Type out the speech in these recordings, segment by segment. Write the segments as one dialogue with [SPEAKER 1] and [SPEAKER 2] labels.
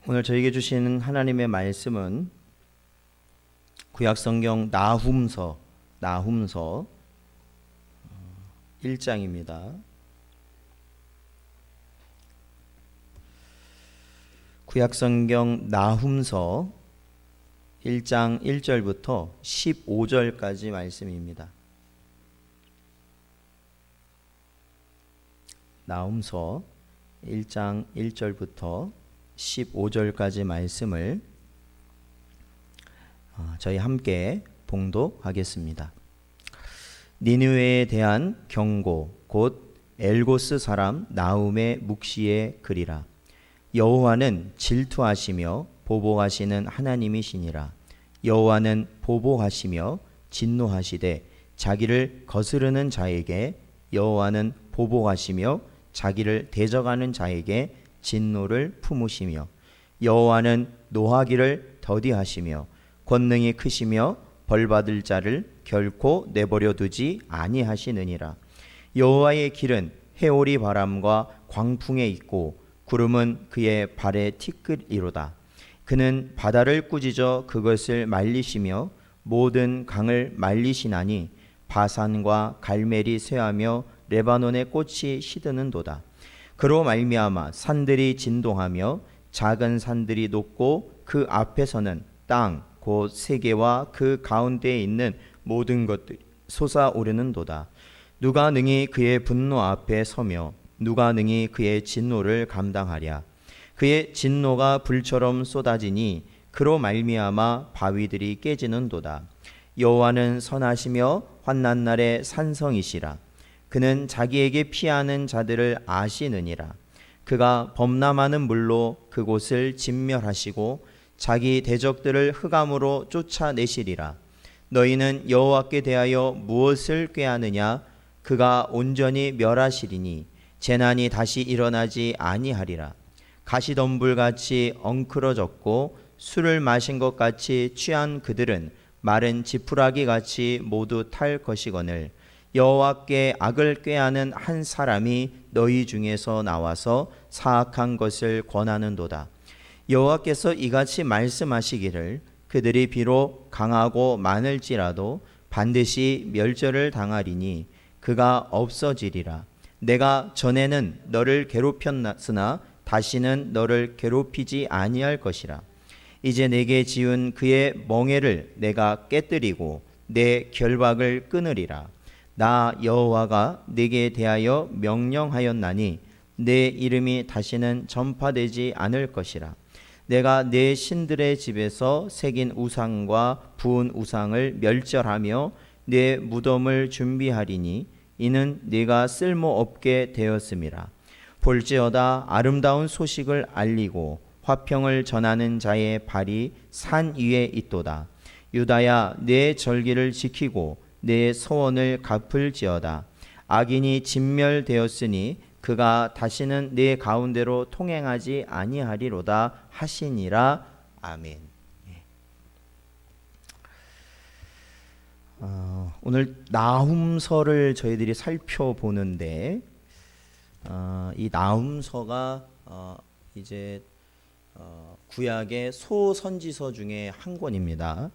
[SPEAKER 1] 오늘 저에게 주신 하나님의 말씀은 구약성경 나훔서 1장입니다. 구약성경 나훔서 1장 1절부터 15절까지 말씀입니다. 나훔서 1장 1절부터 15절까지 말씀을 저희 함께 봉독하겠습니다. 니느웨에 대한 경고 곧 엘고스 사람 나훔의 묵시의 글이라. 여호와는 질투하시며 보복하시는 하나님이시니라. 여호와는 보복하시며 진노하시되 자기를 거스르는 자에게, 여호와는 보복하시며 자기를 대적하는 자에게 진노를 품으시며, 여호와는 노하기를 더디하시며 권능이 크시며 벌받을 자를 결코 내버려 두지 아니하시느니라. 여호와의 길은 해오리 바람과 광풍에 있고 구름은 그의 발에 티끌이로다. 그는 바다를 꾸짖어 그것을 말리시며 모든 강을 말리시나니 바산과 갈멜이 쇠하며 레바논의 꽃이 시드는도다. 그로 말미암아 산들이 진동하며 작은 산들이 녹고 그 앞에서는 땅 곧 세계와 그 가운데에 있는 모든 것들이 솟아오르는도다. 누가 능히 그의 분노 앞에 서며 누가 능히 그의 진노를 감당하랴. 그의 진노가 불처럼 쏟아지니 그로 말미암아 바위들이 깨지는도다. 여호와는 선하시며 환난 날에 산성이시라. 그는 자기에게 피하는 자들을 아시느니라. 그가 범람하는 물로 그곳을 진멸하시고 자기 대적들을 흑암으로 쫓아내시리라. 너희는 여호와께 대하여 무엇을 꾀하느냐? 그가 온전히 멸하시리니 재난이 다시 일어나지 아니하리라. 가시덤불같이 엉클어졌고 술을 마신 것 같이 취한 그들은 마른 지푸라기 같이 모두 탈 것이거늘, 여호와께 악을 꾀하는 한 사람이 너희 중에서 나와서 사악한 것을 권하는도다. 여호와께서 이같이 말씀하시기를, 그들이 비록 강하고 많을지라도 반드시 멸절을 당하리니 그가 없어지리라. 내가 전에는 너를 괴롭혔으나 다시는 너를 괴롭히지 아니할 것이라. 이제 내게 지은 그의 멍에를 내가 깨뜨리고 내 결박을 끊으리라. 나 여호와가 네게 대하여 명령하였나니 내 이름이 다시는 전파되지 않을 것이라. 내가 내 신들의 집에서 새긴 우상과 부은 우상을 멸절하며 내 무덤을 준비하리니 이는 네가 쓸모없게 되었음이라. 볼지어다 아름다운 소식을 알리고 화평을 전하는 자의 발이 산 위에 있도다. 유다야, 내 절기를 지키고 내 소원을 갚을지어다. 악인이 진멸되었으니 그가 다시는 내 가운데로 통행하지 아니하리로다 하시니라. 아멘. 오늘 나훔서를 저희들이 살펴보는데 이 나훔서가 이제 구약의 소선지서 중에 한 권입니다.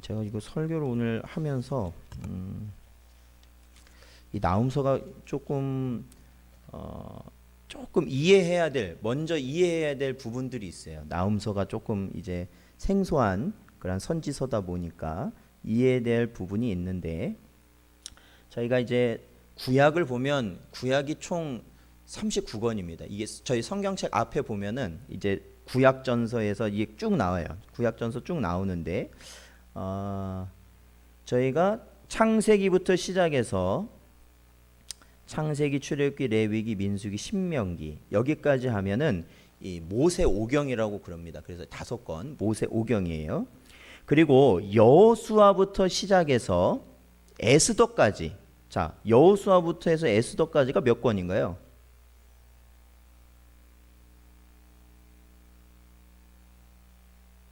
[SPEAKER 1] 제가 이거 설교를 오늘 하면서 이 나훔서가 조금 먼저 이해해야 될 부분들이 있어요. 나훔서가 조금 이제 생소한 그런 선지서다 보니까 이해될 부분이 있는데, 저희가 이제 구약을 보면 구약이 총 39권입니다. 이게 저희 성경책 앞에 보면은 이제 구약전서에서 이게 쭉 나와요. 구약전서 쭉 나오는데 저희가 창세기부터 시작해서 창세기, 출애굽기, 레위기, 민수기, 신명기 여기까지 하면은 이 모세 오경이라고 그럽니다. 그래서 5권 모세 오경이에요. 그리고 여호수아부터 시작해서 에스더까지, 자 여호수아부터 해서 에스더까지가 몇 권인가요?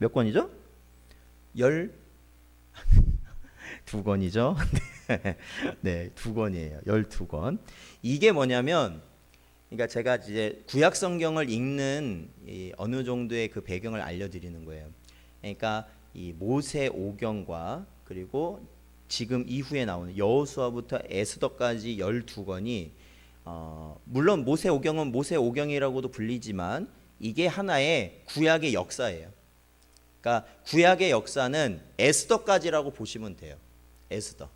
[SPEAKER 1] 몇 권이죠? 12권이죠. 네, 2권이에요. 12권. 이게 뭐냐면 그러니까 제가 이제 구약 성경을 읽는 이 어느 정도의 그 배경을 알려드리는 거예요. 그러니까 이 모세 오경과 그리고 지금 이후에 나오는 여호수아부터 에스더까지 12권이 물론 모세 오경은 모세 오경이라고도 불리지만 이게 하나의 구약의 역사예요. 그러니까 구약의 역사는 에스더까지라고 보시면 돼요. 에스더.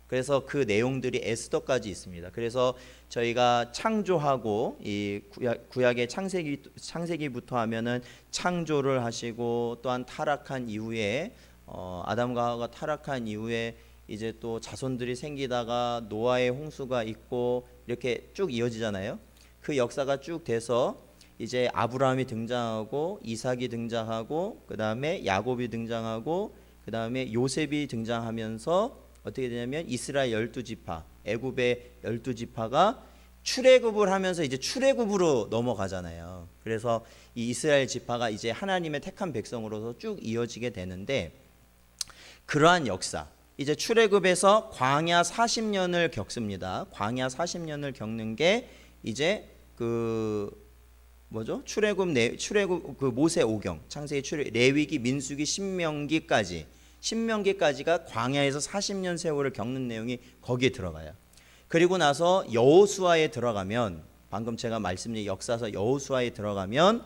[SPEAKER 1] 그래서 그 내용들이 에스더까지 있습니다. 그래서 저희가 창조하고 이 구약의 창세기부터 하면은 창조를 하시고 또한 타락한 이후에 아담과 하와가 타락한 이후에 이제 또 자손들이 생기다가 노아의 홍수가 있고 이렇게 쭉 이어지잖아요. 그 역사가 쭉 돼서 이제 아브라함이 등장하고 이삭이 등장하고 그 다음에 야곱이 등장하고 그 다음에 요셉이 등장하면서 어떻게 되냐면 이스라엘 12지파, 애굽의 12지파가 출애굽을 하면서 이제 출애굽으로 넘어가잖아요. 그래서 이 이스라엘 지파가 이제 하나님의 택한 백성으로서 쭉 이어지게 되는데 그러한 역사, 이제 출애굽에서 광야 40년을 겪습니다. 광야 40년을 겪는 게 이제 출애굽 그 모세 오경, 창세기, 레위기, 민수기, 신명기까지가 광야에서 40년 세월을 겪는 내용이 거기에 들어가요. 그리고 나서 여호수아에 들어가면 방금 제가 말씀드린 역사서 여호수아에 들어가면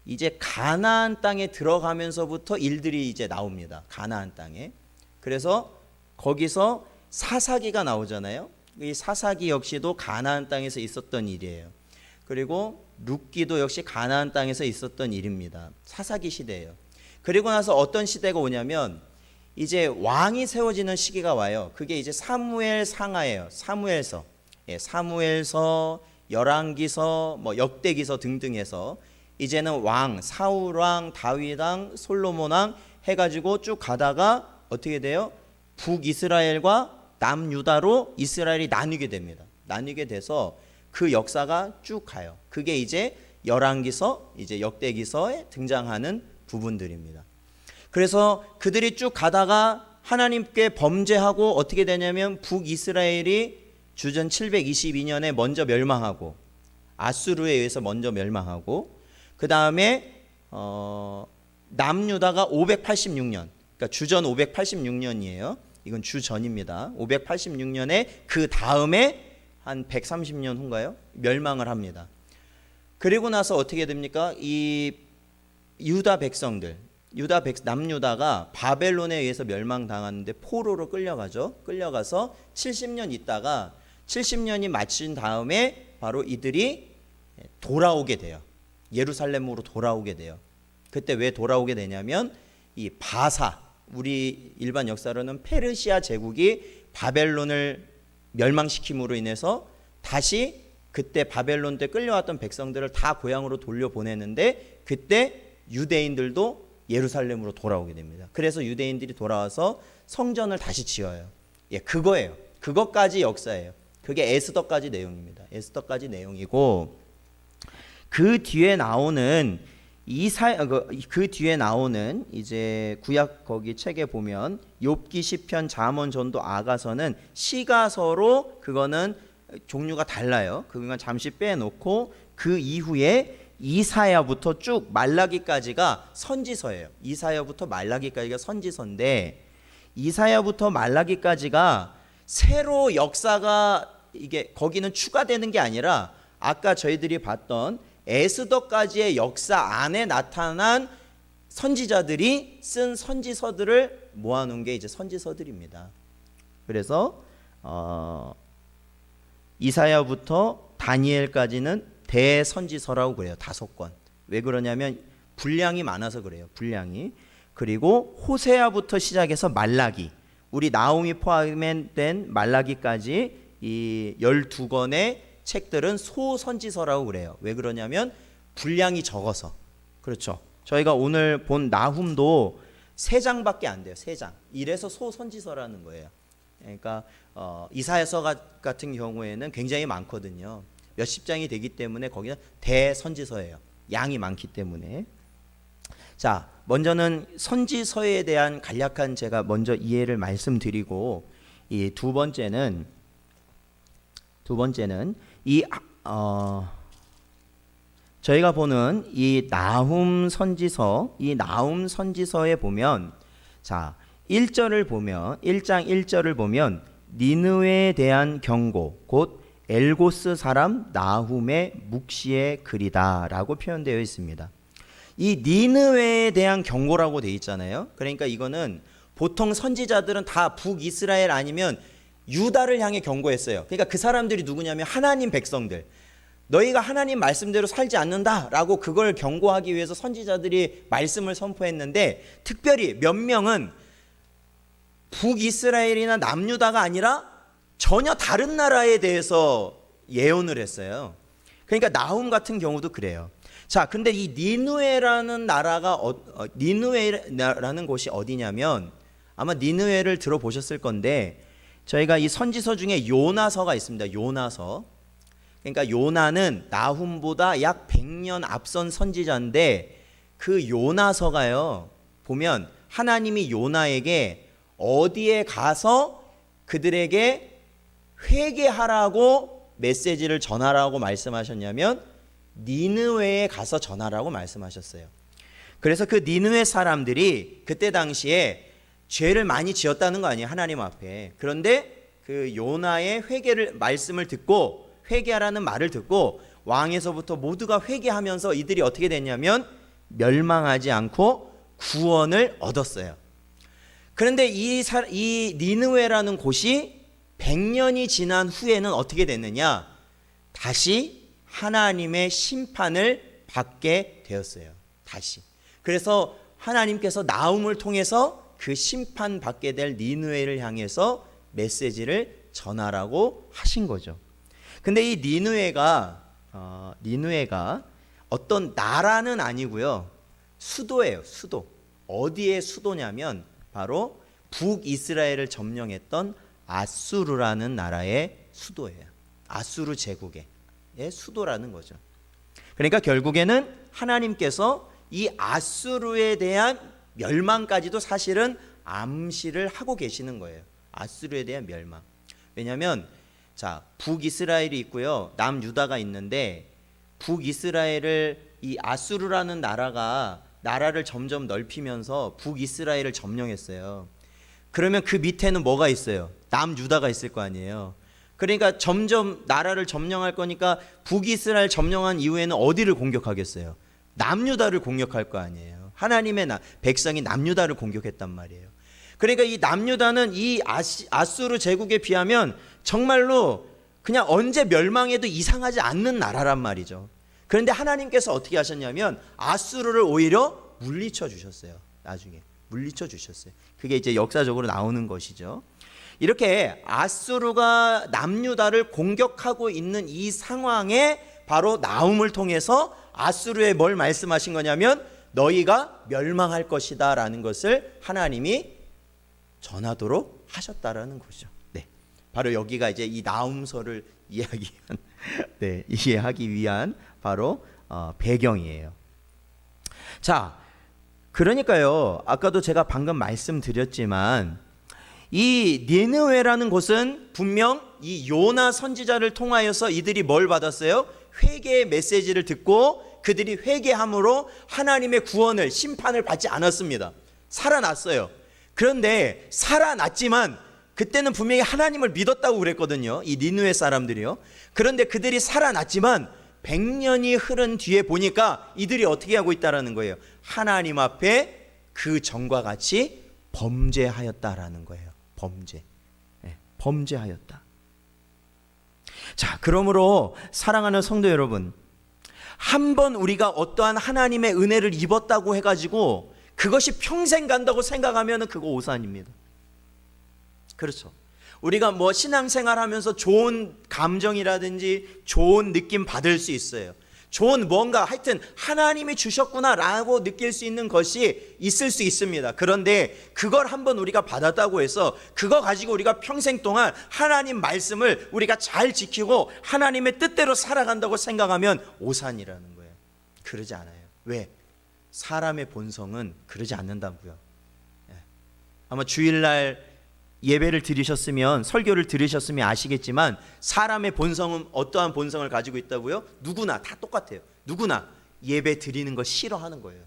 [SPEAKER 1] 이제 가나안 땅에 들어가면서부터 일들이 이제 나옵니다. 가나안 땅에. 그래서 거기서 사사기가 나오잖아요. 이 사사기 역시도 가나안 땅에서 있었던 일이에요. 그리고 룻기도 역시 가나안 땅에서 있었던 일입니다. 사사기 시대예요. 그리고 나서 어떤 시대가 오냐면 이제 왕이 세워지는 시기가 와요. 그게 이제 사무엘 상하예요. 사무엘서, 사무엘서, 열왕기서, 역대기서 등등 해서 이제는 왕, 사울왕, 다윗왕, 솔로몬왕 해가지고 쭉 가다가 어떻게 돼요? 북이스라엘과 남유다로 이스라엘이 나뉘게 됩니다. 나뉘게 돼서 그 역사가 쭉 가요. 그게 이제 열왕기서, 이제 역대기서에 등장하는 부분들입니다. 그래서 그들이 쭉 가다가 하나님께 범죄하고 어떻게 되냐면 북이스라엘이 주전 722년에 먼저 멸망하고 아수르에 의해서 먼저 멸망하고 그 다음에 남유다가 586년, 그러니까 주전 586년이에요. 이건 주전입니다. 586년에 그 다음에 한 130년 후인가요? 멸망을 합니다. 그리고 나서 어떻게 됩니까? 이 유다 백성들, 남유다가 바벨론에 의해서 멸망당하는데 포로로 끌려가죠. 끌려가서 70년 있다가 70년이 마친 다음에 바로 이들이 돌아오게 돼요. 예루살렘으로 돌아오게 돼요. 그때 왜 돌아오게 되냐면 이 바사, 우리 일반 역사로는 페르시아 제국이 바벨론을 멸망시킴으로 인해서 다시 그때 바벨론 때 끌려왔던 백성들을 다 고향으로 돌려보내는데 그때 유대인들도 예루살렘으로 돌아오게 됩니다. 그래서 유대인들이 돌아와서 성전을 다시 지어요. 그거예요. 그것까지 역사예요. 그게 에스더까지 내용입니다. 에스더까지 내용이고 그 뒤에 나오는 이제 구약 거기 책에 보면 욥기, 시편, 잠언, 전도, 아가서는 시가서로 그거는 종류가 달라요. 그건 잠시 빼놓고 그 이후에 이사야부터 쭉 말라기까지가 선지서예요. 이사야부터 말라기까지가 선지서인데 이사야부터 말라기까지가 새로 역사가 이게 거기는 추가되는 게 아니라 아까 저희들이 봤던 에스더까지의 역사 안에 나타난 선지자들이 쓴 선지서들을 모아놓은 게 이제 선지서들입니다. 그래서 이사야부터 다니엘까지는 대선지서라고 그래요. 5권. 왜 그러냐면 분량이 많아서 그래요. 분량이. 그리고 호세아부터 시작해서 말라기, 우리 나홈이 포함된 말라기까지 이 12권의 책들은 소선지서라고 그래요. 왜 그러냐면 분량이 적어서. 그렇죠. 저희가 오늘 본 나훔도 3장밖에 안 돼요. 3장. 이래서 소선지서라는 거예요. 그러니까 이사야서 같은 경우에는 굉장히 많거든요. 몇십 장이 되기 때문에 거기는 대선지서예요. 양이 많기 때문에. 자, 먼저는 선지서에 대한 간략한 제가 먼저 이해를 말씀드리고 이 두 번째는 이 저희가 보는 이 나훔 선지서에 보면 자, 1절을 보면 1장 1절을 보면 니느웨에 대한 경고, 곧 엘고스 사람 나훔의 묵시의 글이다라고 표현되어 있습니다. 이 니느웨에 대한 경고라고 되어 있잖아요. 그러니까 이거는 보통 선지자들은 다 북이스라엘 아니면 유다를 향해 경고했어요. 그러니까 그 사람들이 누구냐면 하나님 백성들. 너희가 하나님 말씀대로 살지 않는다라고 그걸 경고하기 위해서 선지자들이 말씀을 선포했는데, 특별히 몇 명은 북이스라엘이나 남유다가 아니라 전혀 다른 나라에 대해서 예언을 했어요. 그러니까 나훔 같은 경우도 그래요. 자, 근데 이 니느웨라는 나라가 니느웨라는 곳이 어디냐면, 아마 니느웨를 들어보셨을 건데, 저희가 이 선지서 중에 요나서가 있습니다. 요나서. 그러니까 요나는 나훔보다 약 100년 앞선 선지자인데, 그 요나서가요, 보면 하나님이 요나에게 어디에 가서 그들에게 회개하라고 메시지를 전하라고 말씀하셨냐면 니느웨에 가서 전하라고 말씀하셨어요. 그래서 그 니느웨 사람들이 그때 당시에 죄를 많이 지었다는 거 아니에요, 하나님 앞에. 그런데 그 요나의 말씀을 듣고, 회개하라는 말을 듣고 왕에서부터 모두가 회개하면서 이들이 어떻게 됐냐면 멸망하지 않고 구원을 얻었어요. 그런데 이 니느웨라는 곳이 100년이 지난 후에는 어떻게 됐느냐? 다시 하나님의 심판을 받게 되었어요. 다시. 그래서 하나님께서 나훔을 통해서 그 심판 받게 될 니느웨를 향해서 메시지를 전하라고 하신 거죠. 근데 이 니느웨가 어떤 나라는 아니고요, 수도예요. 수도. 어디의 수도냐면 바로 북이스라엘을 점령했던 아수르라는 나라의 수도예요. 아수르 제국의 수도라는 거죠. 그러니까 결국에는 하나님께서 이 아수르에 대한 멸망까지도 사실은 암시를 하고 계시는 거예요. 아수르에 대한 멸망. 왜냐하면 자, 북이스라엘이 있고요, 남유다가 있는데, 북이스라엘을 이 아수르라는 나라를 점점 넓히면서 북이스라엘을 점령했어요. 그러면 그 밑에는 뭐가 있어요? 남유다가 있을 거 아니에요. 그러니까 점점 나라를 점령할 거니까 북이스라엘 점령한 이후에는 어디를 공격하겠어요? 남유다를 공격할 거 아니에요. 하나님의 백성이 남유다를 공격했단 말이에요. 그러니까 이 남유다는 이 아수르 제국에 비하면 정말로 그냥 언제 멸망해도 이상하지 않는 나라란 말이죠. 그런데 하나님께서 어떻게 하셨냐면 아수르를 오히려 물리쳐 주셨어요. 나중에 물리쳐 주셨어요. 그게 이제 역사적으로 나오는 것이죠. 이렇게 아수르가 남유다를 공격하고 있는 이 상황에 바로 나훔을 통해서 아수르에 뭘 말씀하신 거냐면 너희가 멸망할 것이다 라는 것을 하나님이 전하도록 하셨다라는 거죠. 네, 바로 여기가 이제 이 나훔서를 이해하기 위한 바로 배경이에요. 자, 그러니까요, 아까도 제가 방금 말씀드렸지만 이 니느웨라는 곳은 분명 이 요나 선지자를 통하여서 이들이 뭘 받았어요? 회개의 메시지를 듣고 그들이 회개함으로 하나님의 구원을, 심판을 받지 않았습니다. 살아났어요. 그런데 살아났지만 그때는 분명히 하나님을 믿었다고 그랬거든요, 이 니느웨 사람들이요. 그런데 그들이 살아났지만 100년이 흐른 뒤에 보니까 이들이 어떻게 하고 있다라는 거예요? 하나님 앞에 그 전과 같이 범죄하였다라는 거예요. 범죄하였다. 자, 그러므로 사랑하는 성도 여러분, 한번 우리가 어떠한 하나님의 은혜를 입었다고 해가지고 그것이 평생 간다고 생각하면 그거 오산입니다. 그렇죠. 우리가 뭐 신앙생활 하면서 좋은 감정이라든지 좋은 느낌 받을 수 있어요. 좋은 뭔가 하여튼 하나님이 주셨구나라고 느낄 수 있는 것이 있을 수 있습니다. 그런데 그걸 한번 우리가 받았다고 해서 그거 가지고 우리가 평생 동안 하나님 말씀을 우리가 잘 지키고 하나님의 뜻대로 살아간다고 생각하면 오산이라는 거예요. 그러지 않아요. 왜? 사람의 본성은 그러지 않는다고요. 아마 주일날 예배를 들으셨으면, 설교를 들으셨으면 아시겠지만 사람의 본성은 어떠한 본성을 가지고 있다고요? 누구나 다 똑같아요. 누구나 예배 드리는 거 싫어하는 거예요.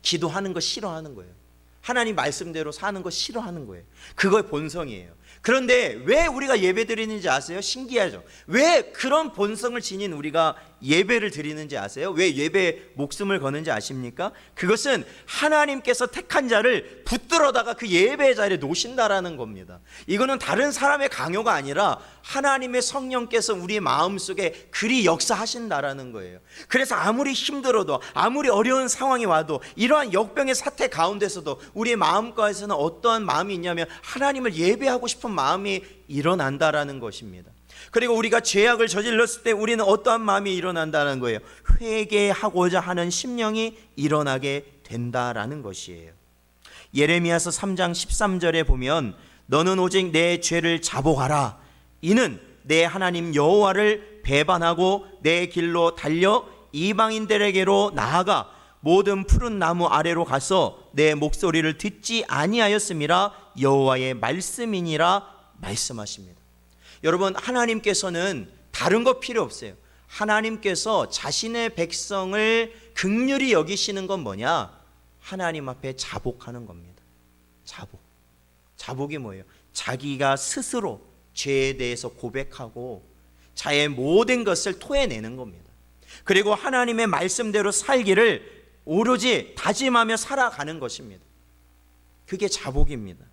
[SPEAKER 1] 기도하는 거 싫어하는 거예요. 하나님 말씀대로 사는 거 싫어하는 거예요. 그거의 본성이에요. 그런데 왜 우리가 예배 드리는지 아세요? 신기하죠. 왜 그런 본성을 지닌 우리가 예배를 드리는지 아세요? 왜 예배에 목숨을 거는지 아십니까? 그것은 하나님께서 택한 자를 붙들어다가 그 예배의 자리에 놓으신다라는 겁니다. 이거는 다른 사람의 강요가 아니라 하나님의 성령께서 우리의 마음속에 그리 역사하신다라는 거예요. 그래서 아무리 힘들어도, 아무리 어려운 상황이 와도, 이러한 역병의 사태 가운데서도 우리의 마음가에서는 어떠한 마음이 있냐면 하나님을 예배하고 싶은 마음이 일어난다라는 것입니다. 그리고 우리가 죄악을 저질렀을 때 우리는 어떠한 마음이 일어난다는 거예요? 회개하고자 하는 심령이 일어나게 된다라는 것이에요. 예레미야서 3장 13절에 보면 너는 오직 내 죄를 자복하라. 이는 내 하나님 여호와를 배반하고 내 길로 달려 이방인들에게로 나아가 모든 푸른 나무 아래로 가서 내 목소리를 듣지 아니하였음이라 여호와의 말씀이니라 말씀하십니다. 여러분, 하나님께서는 다른 거 필요 없어요. 하나님께서 자신의 백성을 긍휼히 여기시는 건 뭐냐? 하나님 앞에 자복하는 겁니다. 자복이 뭐예요? 자기가 스스로 죄에 대해서 고백하고 자의 모든 것을 토해내는 겁니다. 그리고 하나님의 말씀대로 살기를 오로지 다짐하며 살아가는 것입니다. 그게 자복입니다.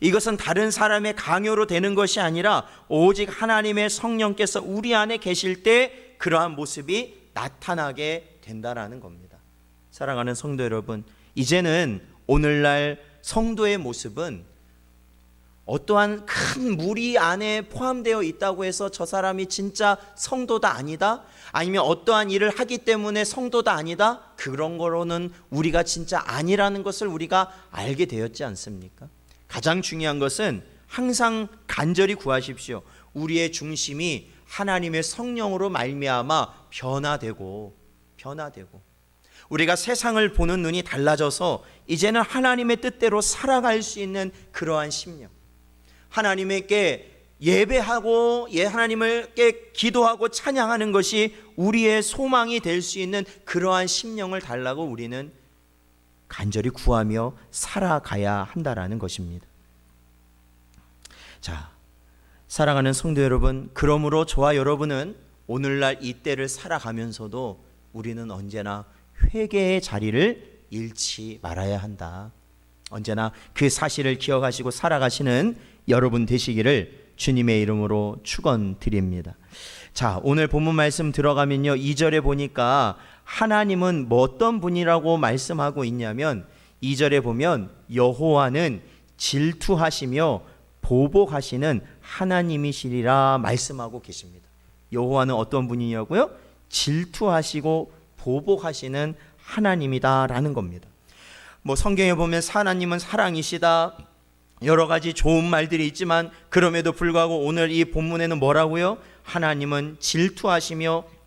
[SPEAKER 1] 이것은 다른 사람의 강요로 되는 것이 아니라 오직 하나님의 성령께서 우리 안에 계실 때 그러한 모습이 나타나게 된다라는 겁니다. 사랑하는 성도 여러분, 이제는 오늘날 성도의 모습은 어떠한 큰 무리 안에 포함되어 있다고 해서 저 사람이 진짜 성도다 아니다, 아니면 어떠한 일을 하기 때문에 성도다 아니다, 그런 거로는 우리가 진짜 아니라는 것을 우리가 알게 되었지 않습니까? 가장 중요한 것은 항상 간절히 구하십시오. 우리의 중심이 하나님의 성령으로 말미암아 변화되고 우리가 세상을 보는 눈이 달라져서 이제는 하나님의 뜻대로 살아갈 수 있는 그러한 심령, 하나님께 예배하고 하나님께 기도하고 찬양하는 것이 우리의 소망이 될 수 있는 그러한 심령을 달라고 우리는 간절히 구하며 살아가야 한다라는 것입니다. 자, 사랑하는 성도 여러분, 그러므로 저와 여러분은 오늘날 이 때를 살아가면서도 우리는 언제나 회개의 자리를 잃지 말아야 한다. 언제나 그 사실을 기억하시고 살아가시는 여러분 되시기를 주님의 이름으로 축원드립니다. 자, 오늘 본문 말씀 들어가면요, 2절에 보니까 하나님은 뭐 어떤 분이라고 말씀하고 있냐면 2절에 보면 여호와는 질투하시며 보복하시는 하나님이시리라 말씀하고 계십니다. 여호와는 어떤 분이냐고요? 질투하시고 보복하시는 하나님이다라는 겁니다. 뭐 성경에 보면 하나님은 사랑이시다, 여러 가지 좋은 말들이 있지만 그럼에도 불구하고 오늘 이 본문에는 뭐라고요? 하나님은 질투하시며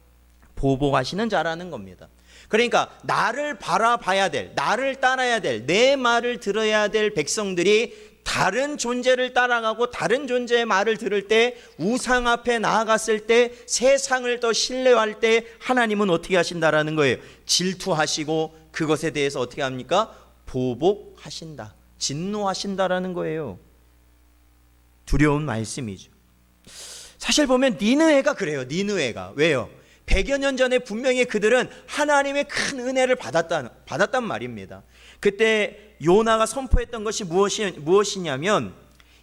[SPEAKER 1] 보복하시는 자라는 겁니다. 그러니까 나를 바라봐야 될, 나를 따라야 될, 내 말을 들어야 될 백성들이 다른 존재를 따라가고 다른 존재의 말을 들을 때, 우상 앞에 나아갔을 때, 세상을 더 신뢰할 때 하나님은 어떻게 하신다라는 거예요? 질투하시고 그것에 대해서 어떻게 합니까? 보복하신다, 진노하신다라는 거예요. 두려운 말씀이죠. 사실 보면 니느웨가 그래요. 니느웨가 왜요? 100여 년 전에 분명히 그들은 하나님의 큰 은혜를 받았단 말입니다. 그때 요나가 선포했던 것이 무엇이냐면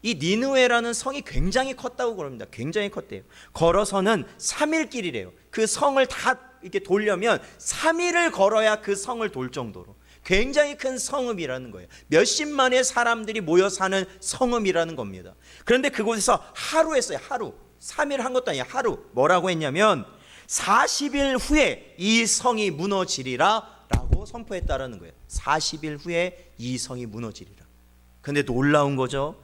[SPEAKER 1] 이 니느웨라는 성이 굉장히 컸다고 그럽니다. 굉장히 컸대요. 걸어서는 3일 길이래요. 그 성을 다 이렇게 돌려면 3일을 걸어야 그 성을 돌 정도로 굉장히 큰 성읍이라는 거예요. 몇십만의 사람들이 모여 사는 성읍이라는 겁니다. 그런데 그곳에서 하루 했어요. 하루. 3일 한 것도 아니야. 하루. 뭐라고 했냐면 40일 후에 이 성이 무너지리라 라고 선포했다라는 거예요. 40일 후에 이 성이 무너지리라. 근데 놀라운 거죠.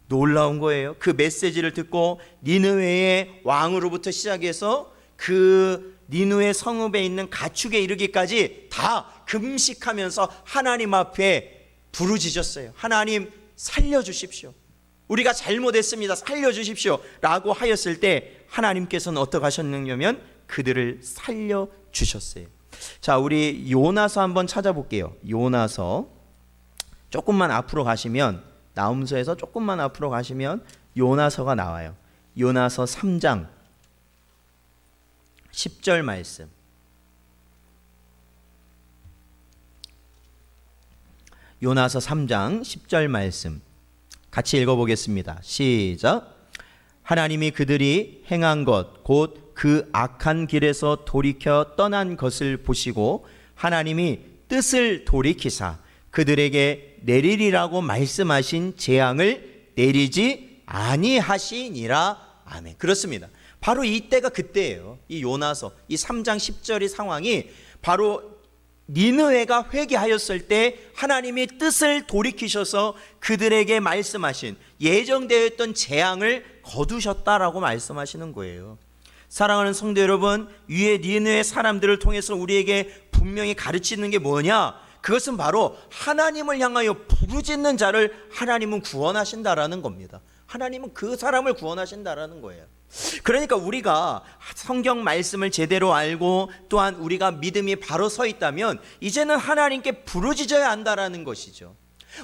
[SPEAKER 1] 놀라운 거예요. 그 메시지를 듣고 니느웨의 왕으로부터 시작해서 그 니느웨 성읍에 있는 가축에 이르기까지 다 금식하면서 하나님 앞에 부르짖었어요. 하나님 살려주십시오. 우리가 잘못했습니다. 살려주십시오 라고 하였을 때 하나님께서는 어떻게 하셨느냐면 그들을 살려주셨어요. 자, 우리 요나서 한번 찾아볼게요. 요나서 조금만 앞으로 가시면, 나훔서에서 조금만 앞으로 가시면 요나서가 나와요. 요나서 3장 10절 말씀. 요나서 3장 10절 말씀 같이 읽어보겠습니다. 시작. 하나님이 그들이 행한 것 곧 그 악한 길에서 돌이켜 떠난 것을 보시고 하나님이 뜻을 돌이키사 그들에게 내리리라고 말씀하신 재앙을 내리지 아니하시니라. 아멘. 그렇습니다. 바로 이때가 그때예요. 이 요나서 이 3장 10절의 상황이 바로 니느웨가 회개하였을 때 하나님이 뜻을 돌이키셔서 그들에게 말씀하신 예정되어 있던 재앙을 거두셨다라고 말씀하시는 거예요. 사랑하는 성도 여러분, 위에 니느웨 사람들을 통해서 우리에게 분명히 가르치는 게 뭐냐? 그것은 바로 하나님을 향하여 부르짖는 자를 하나님은 구원하신다라는 겁니다. 하나님은 그 사람을 구원하신다라는 거예요. 그러니까 우리가 성경 말씀을 제대로 알고 또한 우리가 믿음이 바로 서 있다면 이제는 하나님께 부르짖어야 한다라는 것이죠.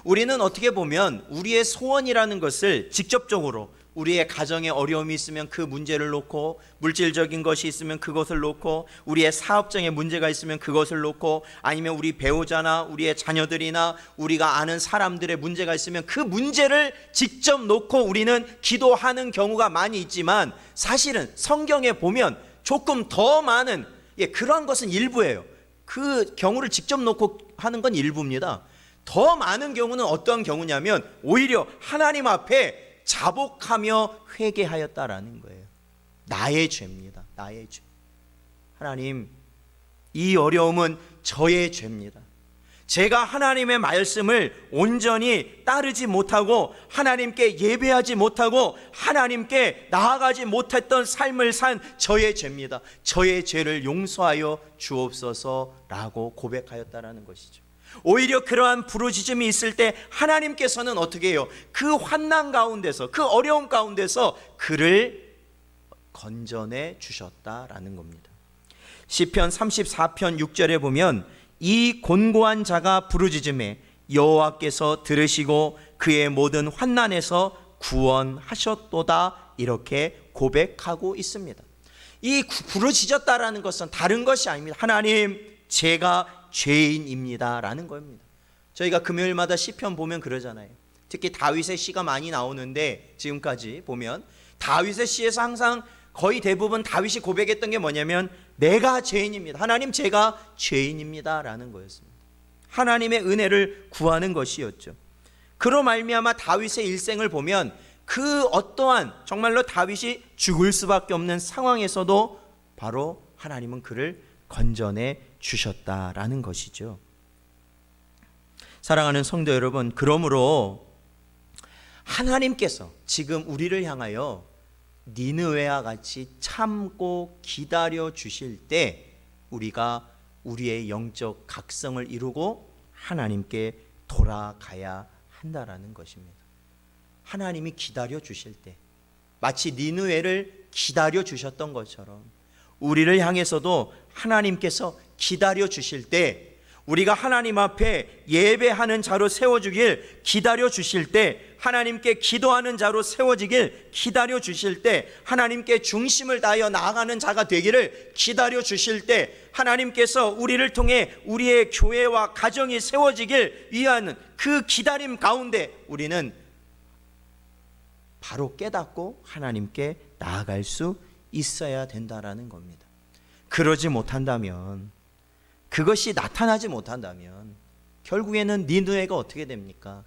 [SPEAKER 1] 우리는 어떻게 보면 우리의 소원이라는 것을 직접적으로 우리의 가정에 어려움이 있으면 그 문제를 놓고, 물질적인 것이 있으면 그것을 놓고, 우리의 사업적인 문제가 있으면 그것을 놓고, 아니면 우리 배우자나 우리의 자녀들이나 우리가 아는 사람들의 문제가 있으면 그 문제를 직접 놓고 우리는 기도하는 경우가 많이 있지만, 사실은 성경에 보면 조금 더 많은 그런 것은 일부예요. 그 경우를 직접 놓고 하는 건 일부입니다. 더 많은 경우는 어떤 경우냐면 오히려 하나님 앞에 자복하며 회개하였다라는 거예요. 나의 죄입니다. 나의 죄. 하나님, 이 어려움은 저의 죄입니다. 제가 하나님의 말씀을 온전히 따르지 못하고 하나님께 예배하지 못하고 하나님께 나아가지 못했던 삶을 산 저의 죄입니다. 저의 죄를 용서하여 주옵소서라고 고백하였다라는 것이죠. 오히려 그러한 부르짖음이 있을 때 하나님께서는 어떻게 해요? 그 환난 가운데서, 그 어려움 가운데서 그를 건져내 주셨다라는 겁니다. 시편 34편 6절에 보면 이 곤고한 자가 부르짖음에 여호와께서 들으시고 그의 모든 환난에서 구원하셨도다, 이렇게 고백하고 있습니다. 이 부르짖었다라는 것은 다른 것이 아닙니다. 하나님, 제가 죄인입니다 라는 겁니다. 저희가 금요일마다 시편 보면 그러잖아요. 특히 다윗의 시가 많이 나오는데 지금까지 보면 다윗의 시에서 항상 거의 대부분 다윗이 고백했던 게 뭐냐면 내가 죄인입니다. 하나님, 제가 죄인입니다 라는 거였습니다. 하나님의 은혜를 구하는 것이었죠. 그로 말미암아 다윗의 일생을 보면 그 어떠한 정말로 다윗이 죽을 수밖에 없는 상황에서도 바로 하나님은 그를 건져내 주셨다라는 것이죠. 사랑하는 성도 여러분, 그러므로 하나님께서 지금 우리를 향하여 니느웨와 같이 참고 기다려 주실 때 우리가 우리의 영적 각성을 이루고 하나님께 돌아가야 한다라는 것입니다. 하나님이 기다려 주실 때 마치 니느웨를 기다려 주셨던 것처럼 우리를 향해서도 하나님께서 기다려 주실 때, 우리가 하나님 앞에 예배하는 자로 세워주길 기다려 주실 때, 하나님께 기도하는 자로 세워지길 기다려 주실 때, 하나님께 중심을 다하여 나아가는 자가 되기를 기다려 주실 때, 하나님께서 우리를 통해 우리의 교회와 가정이 세워지길 위한 그 기다림 가운데 우리는 바로 깨닫고 하나님께 나아갈 수 있어야 된다라는 겁니다. 그러지 못한다면, 그것이 나타나지 못한다면 결국에는 니느웨가 어떻게 됩니까?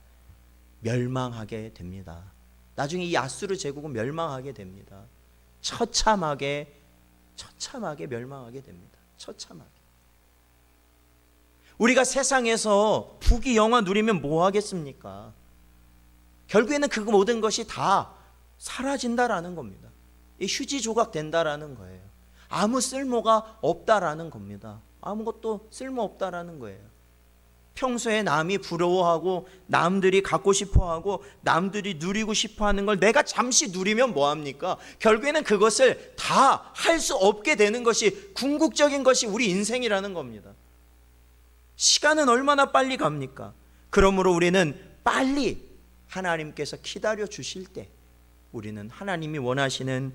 [SPEAKER 1] 멸망하게 됩니다. 나중에 이 아수르 제국은 멸망하게 됩니다. 처참하게 멸망하게 됩니다. 처참하게. 우리가 세상에서 부귀영화 누리면 뭐 하겠습니까? 결국에는 그 모든 것이 다 사라진다라는 겁니다. 이 휴지 조각 된다라는 거예요. 아무 쓸모가 없다라는 겁니다. 아무것도 쓸모 없다라는 거예요. 평소에 남이 부러워하고 남들이 갖고 싶어하고 남들이 누리고 싶어하는 걸 내가 잠시 누리면 뭐합니까? 결국에는 그것을 다 할 수 없게 되는 것이 궁극적인 것이 우리 인생이라는 겁니다. 시간은 얼마나 빨리 갑니까? 그러므로 우리는 빨리 하나님께서 기다려 주실 때 우리는 하나님이 원하시는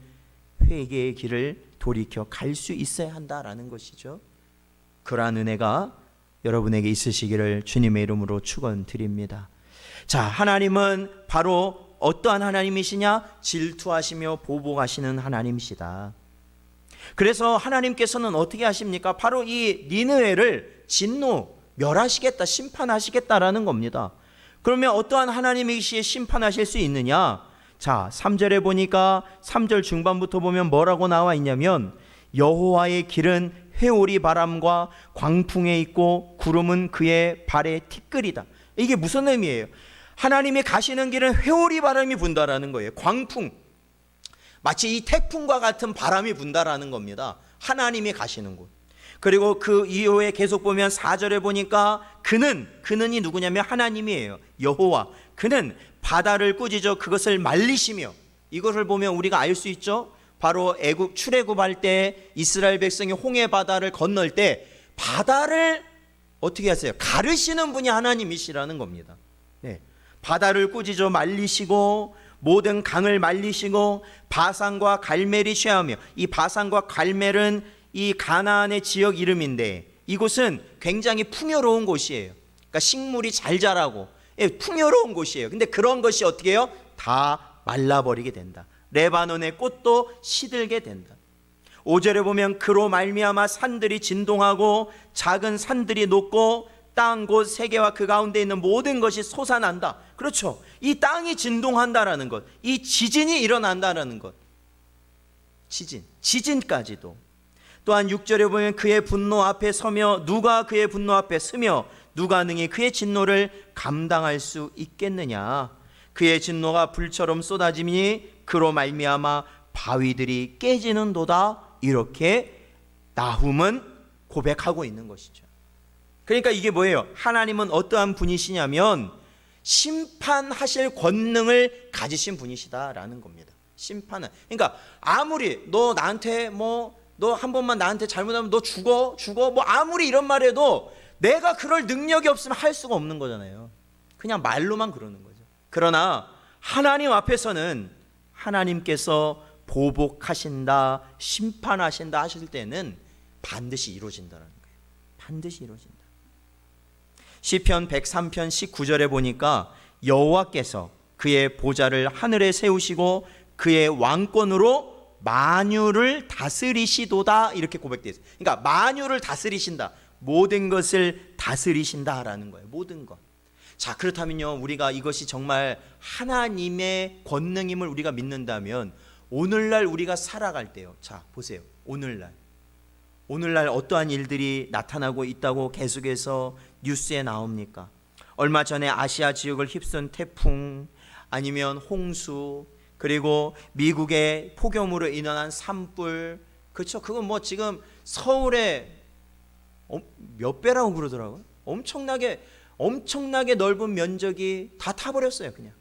[SPEAKER 1] 회개의 길을 돌이켜 갈 수 있어야 한다라는 것이죠. 그러한 은혜가 여러분에게 있으시기를 주님의 이름으로 축원드립니다. 자, 하나님은 바로 어떠한 하나님이시냐? 질투하시며 보복하시는 하나님이시다. 그래서 하나님께서는 어떻게 하십니까? 바로 이 니느웨를 진노, 멸하시겠다, 심판하시겠다라는 겁니다. 그러면 어떠한 하나님이시에 심판하실 수 있느냐? 자, 3절에 보니까 3절 중반부터 보면 뭐라고 나와 있냐면 여호와의 길은 회오리 바람과 광풍에 있고 구름은 그의 발에 티끌이다. 이게 무슨 의미예요? 하나님이 가시는 길은 회오리 바람이 분다라는 거예요. 광풍, 마치 이 태풍과 같은 바람이 분다라는 겁니다. 하나님이 가시는 곳. 그리고 그 이후에 계속 보면 4절에 보니까 그는이 누구냐면 하나님이에요. 여호와. 그는 바다를 꾸짖어 그것을 말리시며, 이것을 보면 우리가 알 수 있죠. 바로 출애굽할 때 이스라엘 백성이 홍해 바다를 건널 때 바다를 어떻게 하세요? 가르시는 분이 하나님이시라는 겁니다. 네. 바다를 꾸짖어 말리시고 모든 강을 말리시고 바산과 갈멜이 쇠하며, 이 바산과 갈멜은 이 가나안의 지역 이름인데 이곳은 굉장히 풍요로운 곳이에요. 그러니까 식물이 잘 자라고 풍요로운 곳이에요. 근데 그런 것이 어떻게 해요? 다 말라버리게 된다. 레바논의 꽃도 시들게 된다. 5절에 보면 그로 말미암아 산들이 진동하고 작은 산들이 녹고 땅 곧 세계와 그 가운데 있는 모든 것이 솟아난다. 그렇죠. 이 땅이 진동한다라는 것, 이 지진이 일어난다라는 것, 지진까지도. 또한 6절에 보면 그의 분노 앞에 서며 누가 그의 분노 앞에 서며 누가 능히 그의 진노를 감당할 수 있겠느냐. 그의 진노가 불처럼 쏟아지니 그로 말미암아 바위들이 깨지는도다. 이렇게 나훔은 고백하고 있는 것이죠. 그러니까 이게 뭐예요? 하나님은 어떠한 분이시냐면 심판하실 권능을 가지신 분이시다라는 겁니다. 심판은, 그러니까 아무리 너 나한테 너 한 번만 나한테 잘못하면 너 죽어 뭐 아무리 이런 말 해도 내가 그럴 능력이 없으면 할 수가 없는 거잖아요. 그냥 말로만 그러는 거죠. 그러나 하나님 앞에서는 하나님께서 보복하신다, 심판하신다 하실 때는 반드시 이루어진다는 거예요. 반드시 이루어진다. 시편 103편 19절에 보니까 여호와께서 그의 보좌를 하늘에 세우시고 그의 왕권으로 만유를 다스리시도다. 이렇게 고백되어 있어요. 그러니까 만유를 다스리신다, 모든 것을 다스리신다라는 거예요. 모든 것. 자, 그렇다면요, 우리가 이것이 정말 하나님의 권능임을 우리가 믿는다면 오늘날 우리가 살아갈 때요, 자 보세요. 오늘날 어떠한 일들이 나타나고 있다고 계속해서 뉴스에 나옵니까? 얼마 전에 아시아 지역을 휩쓴 태풍, 아니면 홍수, 그리고 미국의 폭염으로 인한 산불. 그렇죠. 그건 뭐 지금 서울에 몇 배라고 그러더라고요. 엄청나게 넓은 면적이 다 타버렸어요, 그냥.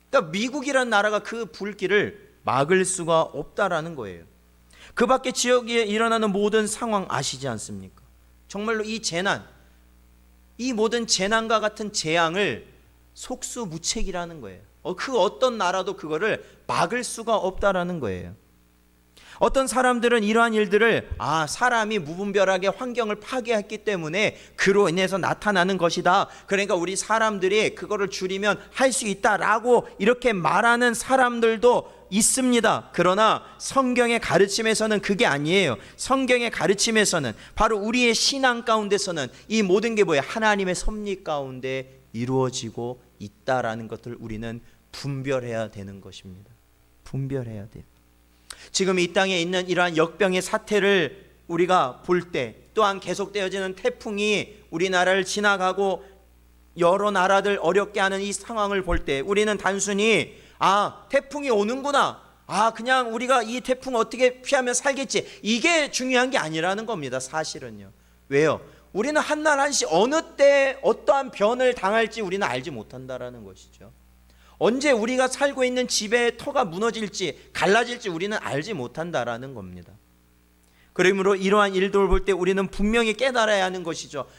[SPEAKER 1] 그러니까 미국이란 나라가 그 불길을 막을 수가 없다라는 거예요. 그 밖에 지역에 일어나는 모든 상황 아시지 않습니까? 정말로 이 재난, 이 모든 재난과 같은 재앙을 속수무책이라는 거예요. 그 어떤 나라도 그거를 막을 수가 없다라는 거예요. 어떤 사람들은 이러한 일들을 사람이 무분별하게 환경을 파괴했기 때문에 그로 인해서 나타나는 것이다, 그러니까 우리 사람들이 그거를 줄이면 할 수 있다라고 이렇게 말하는 사람들도 있습니다. 그러나 성경의 가르침에서는 그게 아니에요. 성경의 가르침에서는 바로 우리의 신앙 가운데서는 이 모든 게 뭐예요? 하나님의 섭리 가운데 이루어지고 있다라는 것을 우리는 분별해야 되는 것입니다. 분별해야 돼요. 지금 이 땅에 있는 이러한 역병의 사태를 우리가 볼 때, 또한 계속되어지는 태풍이 우리나라를 지나가고 여러 나라들 어렵게 하는 이 상황을 볼 때 우리는 단순히 태풍이 오는구나, 그냥 우리가 이 태풍 어떻게 피하면 살겠지, 이게 중요한 게 아니라는 겁니다. 사실은요. 왜요? 우리는 한날 한시 어느 때 어떠한 변을 당할지 우리는 알지 못한다라는 것이죠. 언제 우리가 살고 있는 집의 터가 무너질지 갈라질지 우리는 알지 못한다라는 겁니다. 그러므로 이러한 일들을 볼 때 우리는 분명히 깨달아야 하는 것이죠.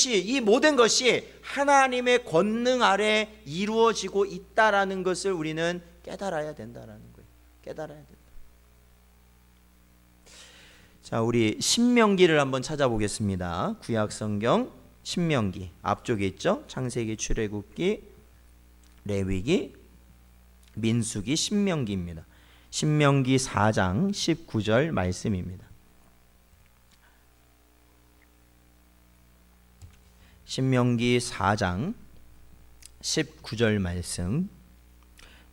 [SPEAKER 1] 이 모든 것이 하나님의 권능 아래 이루어지고 있다라는 것을 우리는 깨달아야 된다라는 거예요. 깨달아야 된다. 자, 우리 신명기를 한번 찾아보겠습니다. 구약 성경 신명기 앞쪽에 있죠. 창세기, 출애굽기, 레위기, 민수기, 신명기입니다. 신명기 4장 19절 말씀입니다. 신명기 4장 19절 말씀.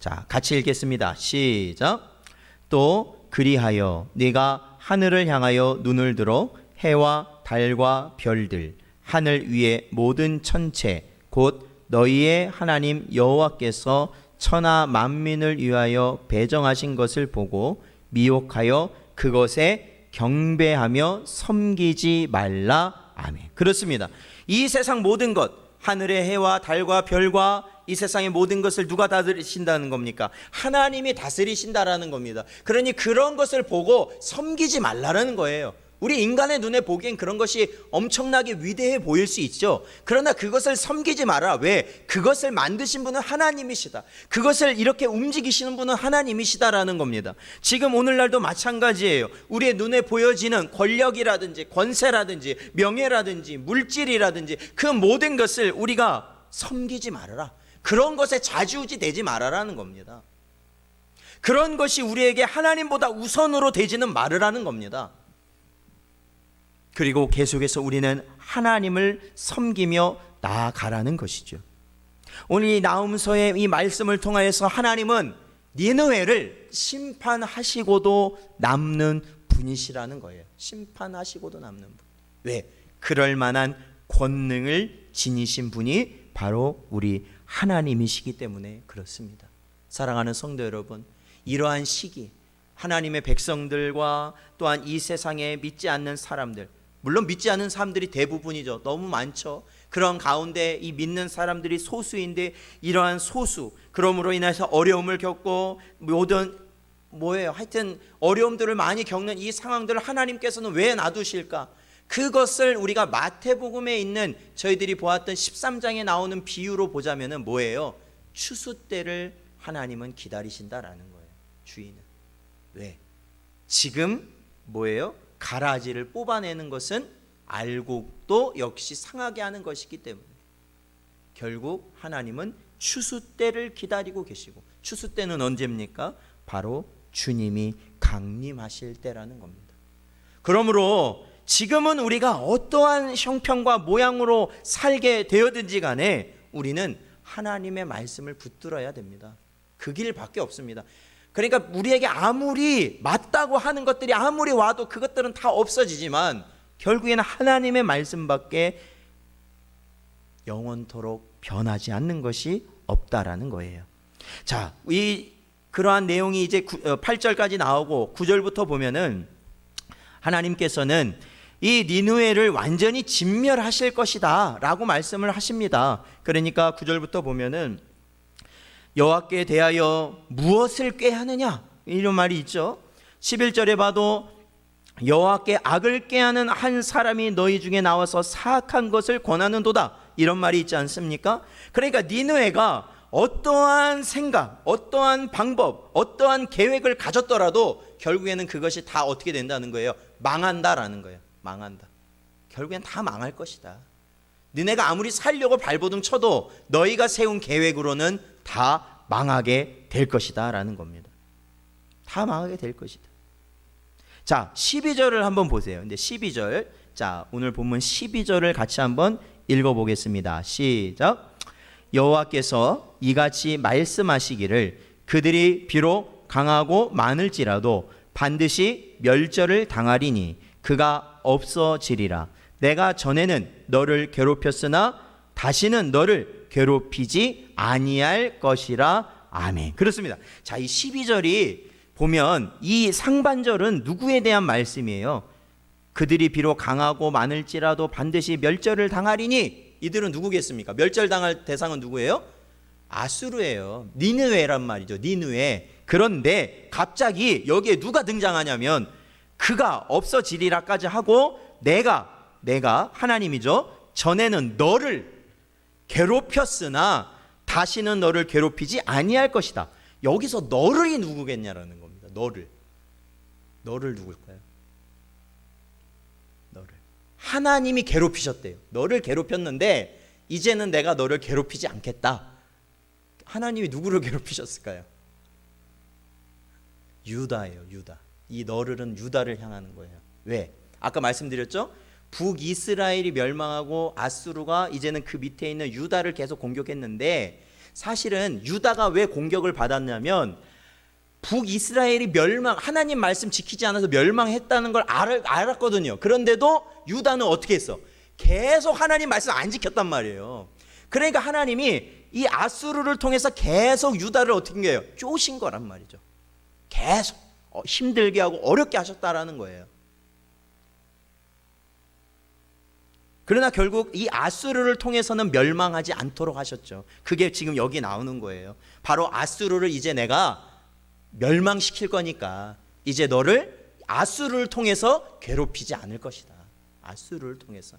[SPEAKER 1] 자, 같이 읽겠습니다. 시작. 또 그리하여 네가 하늘을 향하여 눈을 들어 해와 달과 별들, 하늘 위의 모든 천체, 곧 너희의 하나님 여호와께서 천하 만민을 위하여 배정하신 것을 보고 미혹하여 그것에 경배하며 섬기지 말라. 아멘. 그렇습니다. 이 세상 모든 것, 하늘의 해와 달과 별과 이 세상의 모든 것을 누가 다스리신다는 겁니까? 하나님이 다스리신다라는 겁니다. 그러니 그런 것을 보고 섬기지 말라는 거예요. 우리 인간의 눈에 보기엔 그런 것이 엄청나게 위대해 보일 수 있죠. 그러나 그것을 섬기지 마라. 왜? 그것을 만드신 분은 하나님이시다. 그것을 이렇게 움직이시는 분은 하나님이시다라는 겁니다. 지금 오늘날도 마찬가지예요. 우리의 눈에 보여지는 권력이라든지 권세라든지 명예라든지 물질이라든지 그 모든 것을 우리가 섬기지 말아라. 그런 것에 좌지우지 되지 말아라는 겁니다. 그런 것이 우리에게 하나님보다 우선으로 되지는 말으라는 겁니다. 그리고 계속해서 우리는 하나님을 섬기며 나아가라는 것이죠. 오늘 이 나훔서의 이 말씀을 통하여서 하나님은 니느웨를 심판하시고도 남는 분이시라는 거예요. 심판하시고도 남는 분. 왜? 그럴 만한 권능을 지니신 분이 바로 우리 하나님이시기 때문에 그렇습니다. 사랑하는 성도 여러분, 이러한 시기 하나님의 백성들과 또한 이 세상에 믿지 않는 사람들, 물론 믿지 않는 사람들이 대부분이죠. 너무 많죠. 그런 가운데 이 믿는 사람들이 소수인데 이러한 소수, 그러므로 인해서 어려움을 겪고 모든 하여튼 어려움들을 많이 겪는 이 상황들을 하나님께서는 왜 놔두실까? 그것을 우리가 마태복음에 있는 저희들이 보았던 13장에 나오는 비유로 보자면은 뭐예요? 추수 때를 하나님은 기다리신다라는 거예요. 주인은. 왜? 지금 뭐예요? 가라지를 뽑아내는 것은 알고 또 역시 상하게 하는 것이기 때문에 결국 하나님은 추수 때를 기다리고 계시고, 추수 때는 언제입니까? 바로 주님이 강림하실 때라는 겁니다. 그러므로 지금은 우리가 어떠한 형편과 모양으로 살게 되어든지 간에 우리는 하나님의 말씀을 붙들어야 됩니다. 그 길밖에 없습니다. 그러니까 우리에게 아무리 맞다고 하는 것들이 아무리 와도 그것들은 다 없어지지만 결국에는 하나님의 말씀밖에 영원토록 변하지 않는 것이 없다라는 거예요. 자, 그러한 내용이 이제 8절까지 나오고 9절부터 보면은 하나님께서는 이 니느웨를 완전히 진멸하실 것이다 라고 말씀을 하십니다. 그러니까 9절부터 보면은 여호와께 대하여 무엇을 꾀하느냐 이런 말이 있죠. 11절에 봐도 여호와께 악을 꾀하는 한 사람이 너희 중에 나와서 사악한 것을 권하는도다 이런 말이 있지 않습니까? 그러니까 니느웨가 어떠한 생각, 어떠한 방법, 어떠한 계획을 가졌더라도 결국에는 그것이 다 어떻게 된다는 거예요? 망한다라는 거예요. 망한다. 결국엔 다 망할 것이다. 너네가 아무리 살려고 발버둥 쳐도 너희가 세운 계획으로는 다 망하게 될 것이다 라는 겁니다. 다 망하게 될 것이다. 자, 12절을 한번 보세요. 근데 12절, 자, 오늘 본문 12절을 같이 한번 읽어보겠습니다. 시작. 여호와께서 이같이 말씀하시기를 그들이 비록 강하고 많을지라도 반드시 멸절을 당하리니 그가 없어지리라. 내가 전에는 너를 괴롭혔으나 다시는 너를 괴롭히지 아니할 것이라. 아멘. 그렇습니다. 자, 이 12절이 보면 이 상반절은 누구에 대한 말씀이에요? 그들이 비록 강하고 많을지라도 반드시 멸절을 당하리니. 이들은 누구겠습니까? 멸절당할 대상은 누구예요? 아수르예요. 니느웨란 말이죠. 니느웨. 그런데 갑자기 여기에 누가 등장하냐면 그가 없어지리라까지 하고 내가 하나님이죠. 전에는 너를 괴롭혔으나 다시는 너를 괴롭히지 아니할 것이다. 여기서 너를이 누구겠냐라는 겁니다. 너를 누굴까요? 너를. 하나님이 괴롭히셨대요. 너를 괴롭혔는데 이제는 내가 너를 괴롭히지 않겠다. 하나님이 누구를 괴롭히셨을까요? 유다예요. 유다. 이 너를은 유다를 향하는 거예요. 왜? 아까 말씀드렸죠? 북이스라엘이 멸망하고 아수르가 이제는 그 밑에 있는 유다를 계속 공격했는데, 사실은 유다가 왜 공격을 받았냐면 북이스라엘이 하나님 말씀 지키지 않아서 멸망했다는 걸 알았거든요. 그런데도 유다는 어떻게 했어? 계속 하나님 말씀 안 지켰단 말이에요. 그러니까 하나님이 이 아수르를 통해서 계속 유다를 어떻게 해요? 쪼신 거란 말이죠. 계속 힘들게 하고 어렵게 하셨다라는 거예요. 그러나 결국 이 아수르를 통해서는 멸망하지 않도록 하셨죠. 그게 지금 여기 나오는 거예요. 바로 아수르를 이제 내가 멸망시킬 거니까 이제 너를 아수르를 통해서 괴롭히지 않을 것이다. 아수르를 통해서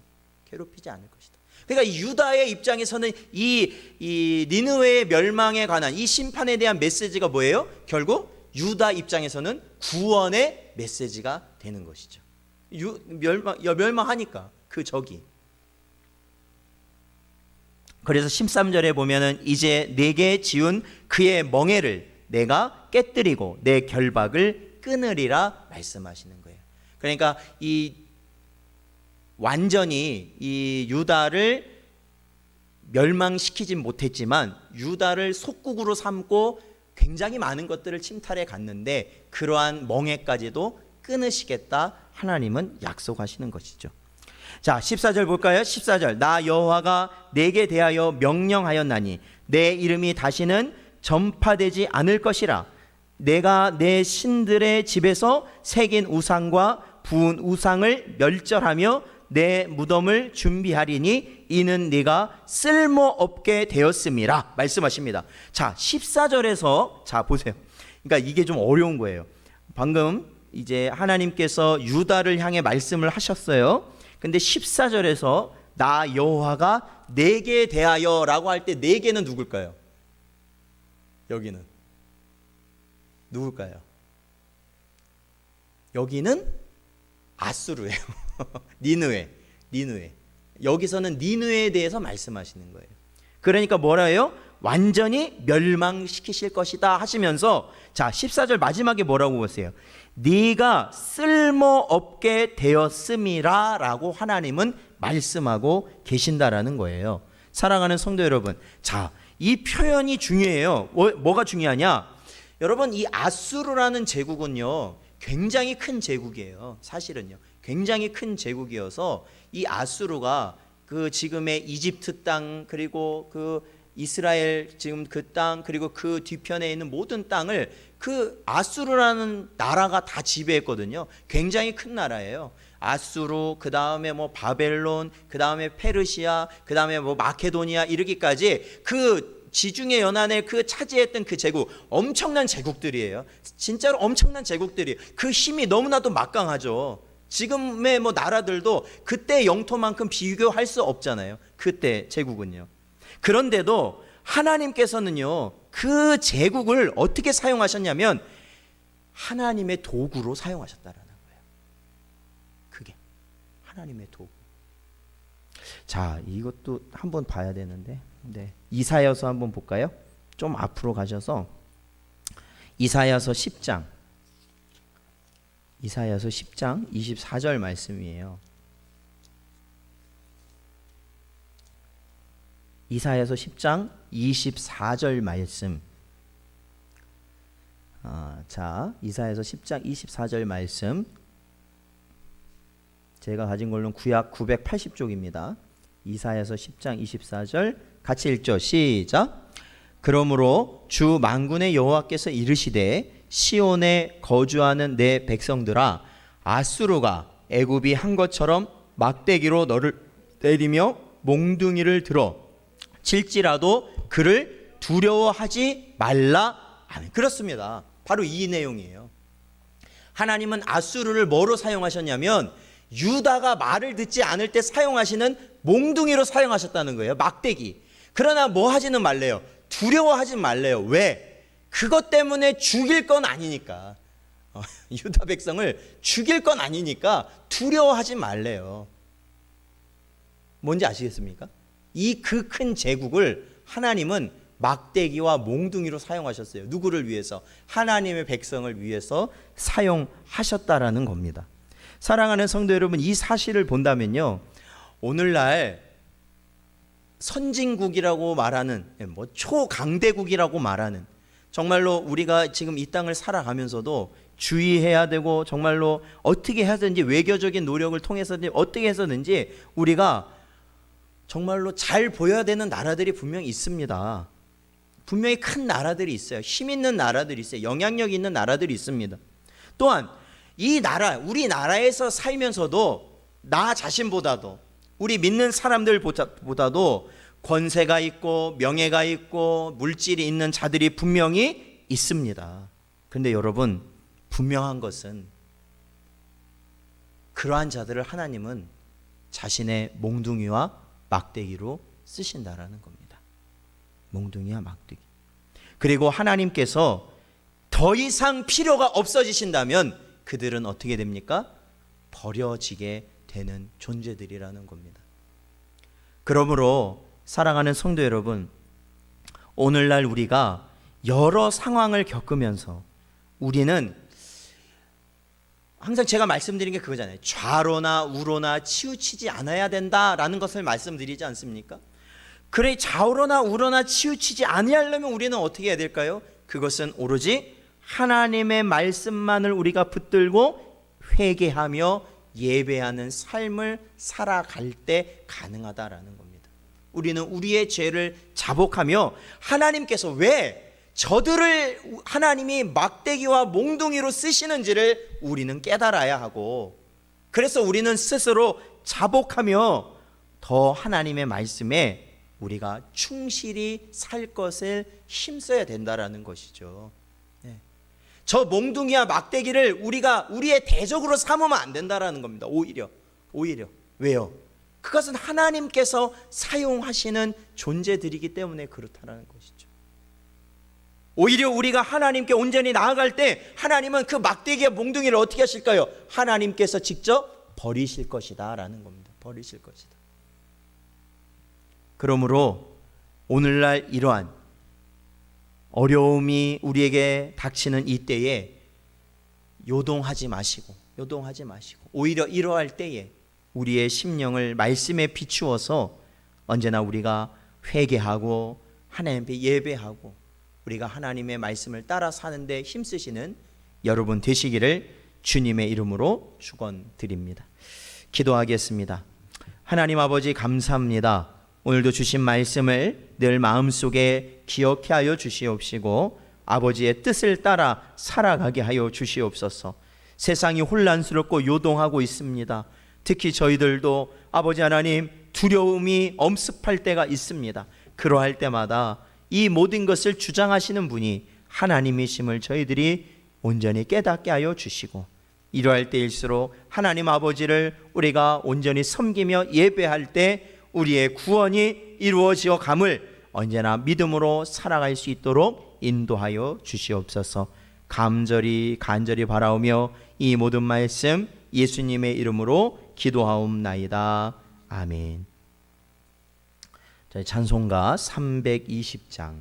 [SPEAKER 1] 괴롭히지 않을 것이다. 그러니까 이 유다의 입장에서는 이 니느웨의 멸망에 관한 이 심판에 대한 메시지가 뭐예요? 결국 유다 입장에서는 구원의 메시지가 되는 것이죠. 멸망하니까 그 적이. 그래서 13절에 보면은 이제 내게 지운 그의 멍에를 내가 깨뜨리고 내 결박을 끊으리라 말씀하시는 거예요. 그러니까 완전히 이 유다를 멸망시키진 못했지만 유다를 속국으로 삼고 굉장히 많은 것들을 침탈해 갔는데 그러한 멍에까지도 끊으시겠다 하나님은 약속하시는 것이죠. 자, 14절 볼까요? 14절. 나 여호와가 내게 대하여 명령하였나니 내 이름이 다시는 전파되지 않을 것이라. 내가 내 신들의 집에서 새긴 우상과 부은 우상을 멸절하며 내 무덤을 준비하리니 이는 네가 쓸모없게 되었음이라 말씀하십니다. 자, 14절에서 자 보세요. 그러니까 이게 좀 어려운 거예요. 방금 이제 하나님께서 유다를 향해 말씀을 하셨어요. 근데 14절에서 나 여호와가 내게 대하여 라고 할 때 내게는 누굴까요? 여기는 누굴까요? 여기는 아수르예요. 니느웨. 여기서는 니느웨에 대해서 말씀하시는 거예요. 그러니까 뭐라 해요? 완전히 멸망시키실 것이다 하시면서 자 14절 마지막에 뭐라고 보세요? 네가 쓸모없게 되었음이라 라고 하나님은 말씀하고 계신다라는 거예요. 사랑하는 성도 여러분, 자, 이 표현이 중요해요. 뭐가 중요하냐? 여러분, 이 아수르라는 제국은요 굉장히 큰 제국이에요. 사실은요 굉장히 큰 제국이어서 이 아수르가 그 지금의 이집트 땅 그리고 그 이스라엘 지금 그 땅 그리고 그 뒤편에 있는 모든 땅을 그 아수르라는 나라가 다 지배했거든요. 굉장히 큰 나라예요. 아수르, 그 다음에 뭐 바벨론, 그 다음에 페르시아, 그 다음에 뭐 마케도니아 이르기까지 그 지중해 연안에 그 차지했던 그 제국, 엄청난 제국들이에요. 진짜로 엄청난 제국들이. 그 힘이 너무나도 막강하죠. 지금의 뭐 나라들도 그때 영토만큼 비교할 수 없잖아요. 그때 제국은요. 그런데도 하나님께서는요 그 제국을 어떻게 사용하셨냐면 하나님의 도구로 사용하셨다라는 거예요. 그게 하나님의 도구. 자, 이것도 한번 봐야 되는데, 네. 이사야서 한번 볼까요? 좀 앞으로 가셔서 이사야서 10장 24절 말씀이에요. 이사야서 10장 24절 말씀. 자, 이사야서 10장 24절 말씀. 제가 가진 걸로는 구약 980쪽입니다. 이사야서 10장 24절 같이 읽죠. 시작. 그러므로 주 만군의 여호와께서 이르시되 시온에 거주하는 내 백성들아, 아수르가 애굽이 한 것처럼 막대기로 너를 때리며 몽둥이를 들어 칠지라도 그를 두려워하지 말라. 아멘. 그렇습니다. 바로 이 내용이에요. 하나님은 아수르를 뭐로 사용하셨냐면 유다가 말을 듣지 않을 때 사용하시는 몽둥이로 사용하셨다는 거예요. 막대기. 그러나 뭐 하지는 말래요. 두려워하지 말래요. 왜? 그것 때문에 죽일 건 아니니까. 유다 백성을 죽일 건 아니니까 두려워하지 말래요. 뭔지 아시겠습니까? 이 그 큰 제국을 하나님은 막대기와 몽둥이로 사용하셨어요. 누구를 위해서? 하나님의 백성을 위해서 사용하셨다라는 겁니다. 사랑하는 성도 여러분, 이 사실을 본다면요, 오늘날 선진국이라고 말하는, 초강대국이라고 말하는, 정말로 우리가 지금 이 땅을 살아가면서도 주의해야 되고 정말로 어떻게 해서든지 외교적인 노력을 통해서든지 어떻게 해서든지 우리가 정말로 잘 보여야 되는 나라들이 분명히 있습니다. 분명히 큰 나라들이 있어요. 힘 있는 나라들이 있어요. 영향력 있는 나라들이 있습니다. 또한 이 나라, 우리나라에서 살면서도 나 자신보다도 우리 믿는 사람들보다도 권세가 있고 명예가 있고 물질이 있는 자들이 분명히 있습니다. 그런데 여러분, 분명한 것은 그러한 자들을 하나님은 자신의 몽둥이와 막대기로 쓰신다라는 겁니다. 몽둥이와 막대기. 그리고 하나님께서 더 이상 필요가 없어지신다면 그들은 어떻게 됩니까? 버려지게 되는 존재들이라는 겁니다. 그러므로 사랑하는 성도 여러분, 오늘날 우리가 여러 상황을 겪으면서 우리는 항상 제가 말씀드린 게 그거잖아요. 좌로나 우로나 치우치지 않아야 된다라는 것을 말씀드리지 않습니까? 그래, 좌우로나 우로나 치우치지 아니하려면 우리는 어떻게 해야 될까요? 그것은 오로지 하나님의 말씀만을 우리가 붙들고 회개하며 예배하는 삶을 살아갈 때 가능하다라는 겁니다. 우리는 우리의 죄를 자복하며 하나님께서 왜 저들을 하나님이 막대기와 몽둥이로 쓰시는지를 우리는 깨달아야 하고, 그래서 우리는 스스로 자복하며 더 하나님의 말씀에 우리가 충실히 살 것을 힘써야 된다라는 것이죠. 저 몽둥이와 막대기를 우리가 우리의 대적으로 삼으면 안 된다라는 겁니다. 오히려 왜요? 그것은 하나님께서 사용하시는 존재들이기 때문에 그렇다라는 것이죠. 오히려 우리가 하나님께 온전히 나아갈 때 하나님은 그 막대기와 몽둥이를 어떻게 하실까요? 하나님께서 직접 버리실 것이다 라는 겁니다. 버리실 것이다. 그러므로 오늘날 이러한 어려움이 우리에게 닥치는 이 때에 요동하지 마시고 오히려 이러할 때에 우리의 심령을 말씀에 비추어서 언제나 우리가 회개하고 하나님께 예배하고 우리가 하나님의 말씀을 따라 사는데 힘쓰시는 여러분 되시기를 주님의 이름으로 축원드립니다. 기도하겠습니다. 하나님 아버지, 감사합니다. 오늘도 주신 말씀을 늘 마음속에 기억해 하여 주시옵시고 아버지의 뜻을 따라 살아가게 하여 주시옵소서. 세상이 혼란스럽고 요동하고 있습니다. 특히 저희들도 아버지 하나님 두려움이 엄습할 때가 있습니다. 그러할 때마다 이 모든 것을 주장하시는 분이 하나님이심을 저희들이 온전히 깨닫게 하여 주시고, 이러할 때일수록 하나님 아버지를 우리가 온전히 섬기며 예배할 때 우리의 구원이 이루어지어 감을 언제나 믿음으로 살아갈 수 있도록 인도하여 주시옵소서. 간절히 바라오며 이 모든 말씀 예수님의 이름으로 기도하옵나이다. 아멘. 찬송가 320장